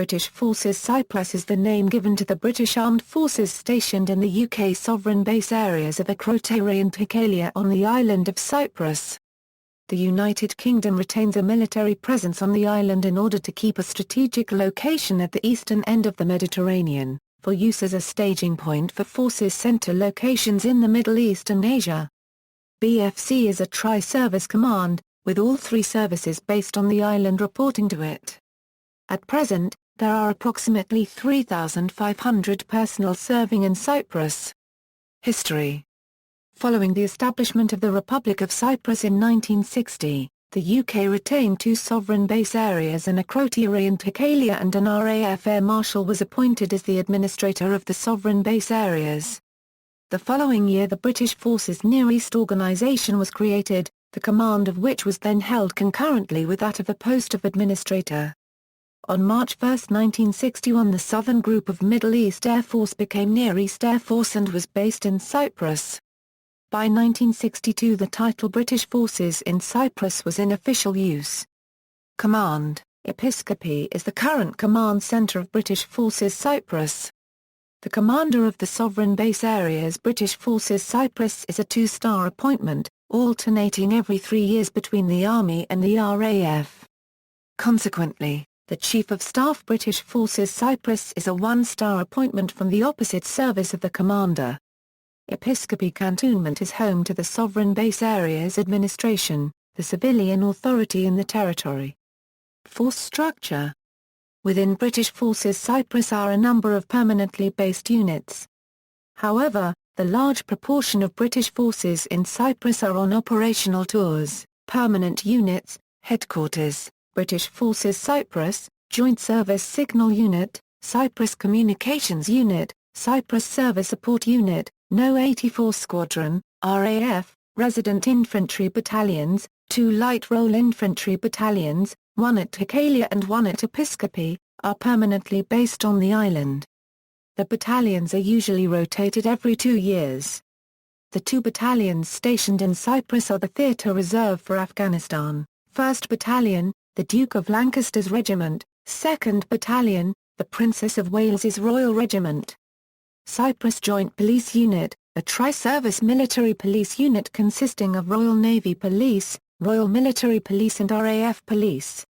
British Forces Cyprus is the name given to the British Armed Forces stationed in the UK sovereign base areas of Akrotiri and Dhekelia on the island of Cyprus. The United Kingdom retains a military presence on the island in order to keep a strategic location at the eastern end of the Mediterranean, for use as a staging point for forces centre locations in the Middle East and Asia. BFC is a tri-service command, with all three services based on the island reporting to it. At present, there are approximately 3,500 personnel serving in Cyprus. History. Following the establishment of the Republic of Cyprus in 1960, the UK retained two sovereign base areas in Akrotiri and Dhekelia, and an RAF Air Marshal was appointed as the administrator of the sovereign base areas. The following year the British Forces Near East Organisation was created, the command of which was then held concurrently with that of the post of administrator. On March 1, 1961 the Southern Group of Middle East Air Force became Near East Air Force and was based in Cyprus. By 1962 the title British Forces in Cyprus was in official use. Command, Episcopi is the current command centre of British Forces Cyprus. The commander of the sovereign base areas British Forces Cyprus is a two-star appointment, alternating every 3 years between the Army and the RAF. Consequently, the Chief of Staff British Forces Cyprus is a one-star appointment from the opposite service of the commander. Episcopi Cantonment is home to the Sovereign Base Areas Administration, the civilian authority in the territory. Force structure. Within British Forces Cyprus are a number of permanently based units. However, the large proportion of British forces in Cyprus are on operational tours. Permanent units, Headquarters, British Forces Cyprus, Joint Service Signal Unit, Cyprus Communications Unit, Cyprus Service Support Unit, No. 84 Squadron, RAF, Resident Infantry Battalions, 2 Light Role Infantry Battalions, 1 at Dhekelia and 1 at Episcopi, are permanently based on the island. The battalions are usually rotated every 2 years. The 2 battalions stationed in Cyprus are the Theatre Reserve for Afghanistan, 1st Battalion, the Duke of Lancaster's Regiment, 2nd Battalion, the Princess of Wales's Royal Regiment. Cyprus Joint Police Unit, a tri-service military police unit consisting of Royal Navy Police, Royal Military Police and RAF Police.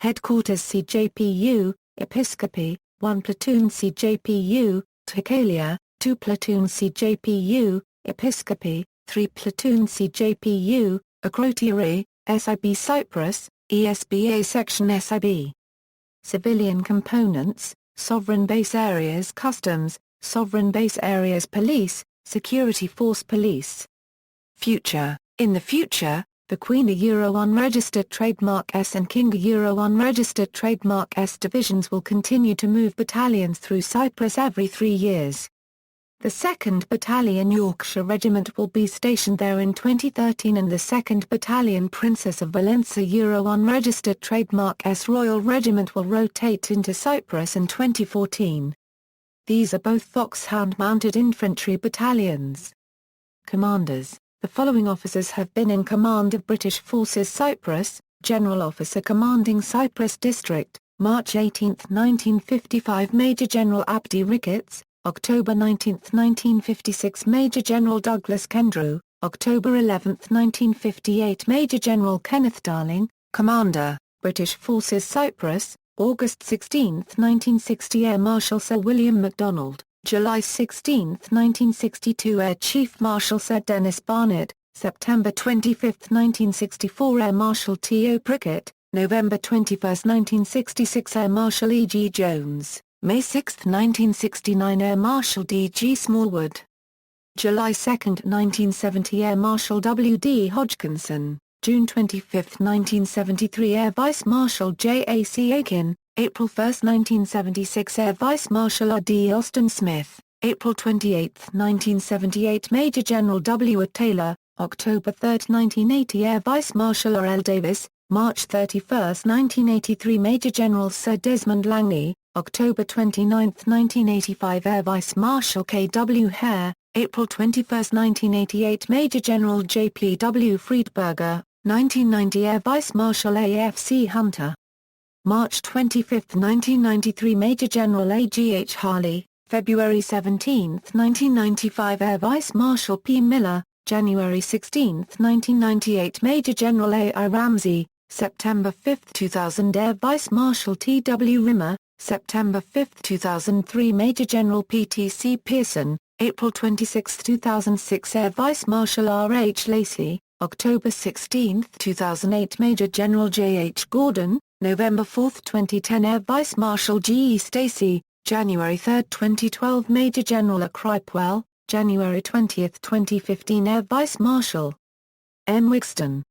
Headquarters CJPU, Episcopi, 1 Platoon CJPU, Dhekelia, 2 Platoon CJPU, Episcopi, 3 Platoon CJPU, Akrotiri, SIB Cyprus, ESBA Section SIB. Civilian components, Sovereign Base Areas Customs, Sovereign Base Areas Police, Security Force Police. Future. In the future, the Queen Euro Unregistered Trademark S and King Euro Unregistered Trademark S divisions will continue to move battalions through Cyprus every 3 years. The 2nd Battalion Yorkshire Regiment will be stationed there in 2013 and the 2nd Battalion Princess of Valencia Euro Unregistered Trademark S Royal Regiment will rotate into Cyprus in 2014. These are both Foxhound-mounted infantry battalions. Commanders. The following officers have been in command of British Forces Cyprus: General Officer Commanding Cyprus District, March 18, 1955 Major General Abdi Ricketts, October 19, 1956 Major General Douglas Kendrew, October 11, 1958 Major General Kenneth Darling, Commander, British Forces Cyprus, August 16, 1960 Air Marshal Sir William MacDonald, July 16, 1962 Air Chief Marshal Sir Dennis Barnett, September 25, 1964 Air Marshal T.O. Prickett, November 21, 1966 Air Marshal E.G. Jones, May 6, 1969 Air Marshal D.G. Smallwood. July 2, 1970 Air Marshal W.D. Hodgkinson, June 25, 1973 Air Vice Marshal J.A.C. Aiken, April 1, 1976 Air Vice Marshal R.D. Austin Smith, April 28, 1978 Major General W. Taylor, October 3, 1980 Air Vice Marshal R.L. Davis, March 31, 1983 Major General Sir Desmond Langley, October 29, 1985 Air Vice Marshal K.W. Hare, April 21, 1988 Major General J.P.W. Friedberger, 1990 Air Vice Marshal A.F.C. Hunter. March 25, 1993 Major General A. G. H. Harley, February 17, 1995 Air Vice Marshal P. Miller, January 16, 1998 Major General A. I. Ramsey, September 5, 2000 Air Vice Marshal T. W. Rimmer, September 5, 2003 Major General P. T. C. Pearson, April 26, 2006 Air Vice Marshal R. H. Lacey, October 16, 2008 Major General J. H. Gordon, November 4, 2010 Air Vice Marshal G. E. Stacy, January 3, 2012 Major General A. Cripewell, January 20, 2015 Air Vice Marshal M. Wigston.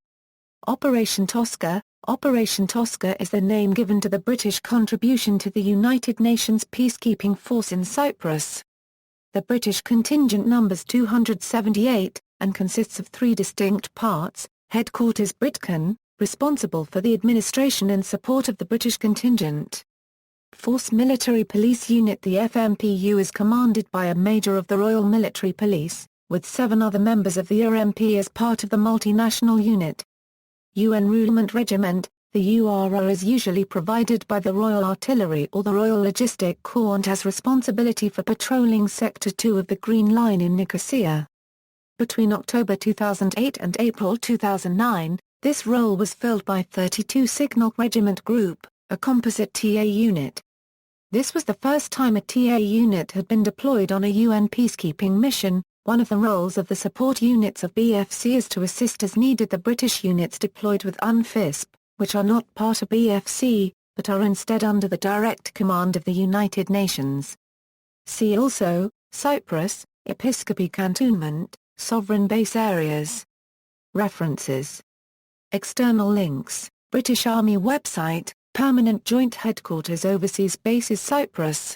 Operation Tosca. Operation Tosca is the name given to the British contribution to the United Nations peacekeeping force in Cyprus. The British contingent numbers 278, and consists of three distinct parts: Headquarters Britcan, responsible for the administration and support of the British contingent. Force Military Police Unit. The FMPU is commanded by a Major of the Royal Military Police, with 7 other members of the RMP as part of the multinational unit. UN Enrolment Regiment. The URR is usually provided by the Royal Artillery or the Royal Logistic Corps and has responsibility for patrolling Sector 2 of the Green Line in Nicosia. Between October 2008 and April 2009, this role was filled by 32 Signal Regiment Group, a composite TA unit. This was the first time a TA unit had been deployed on a UN peacekeeping mission. One of the roles of the support units of BFC is to assist as needed the British units deployed with UNFISP, which are not part of BFC, but are instead under the direct command of the United Nations. See also, Cyprus, Episcopi Cantonment, Sovereign Base Areas. References. External links, British Army website, Permanent Joint Headquarters Overseas Bases Cyprus.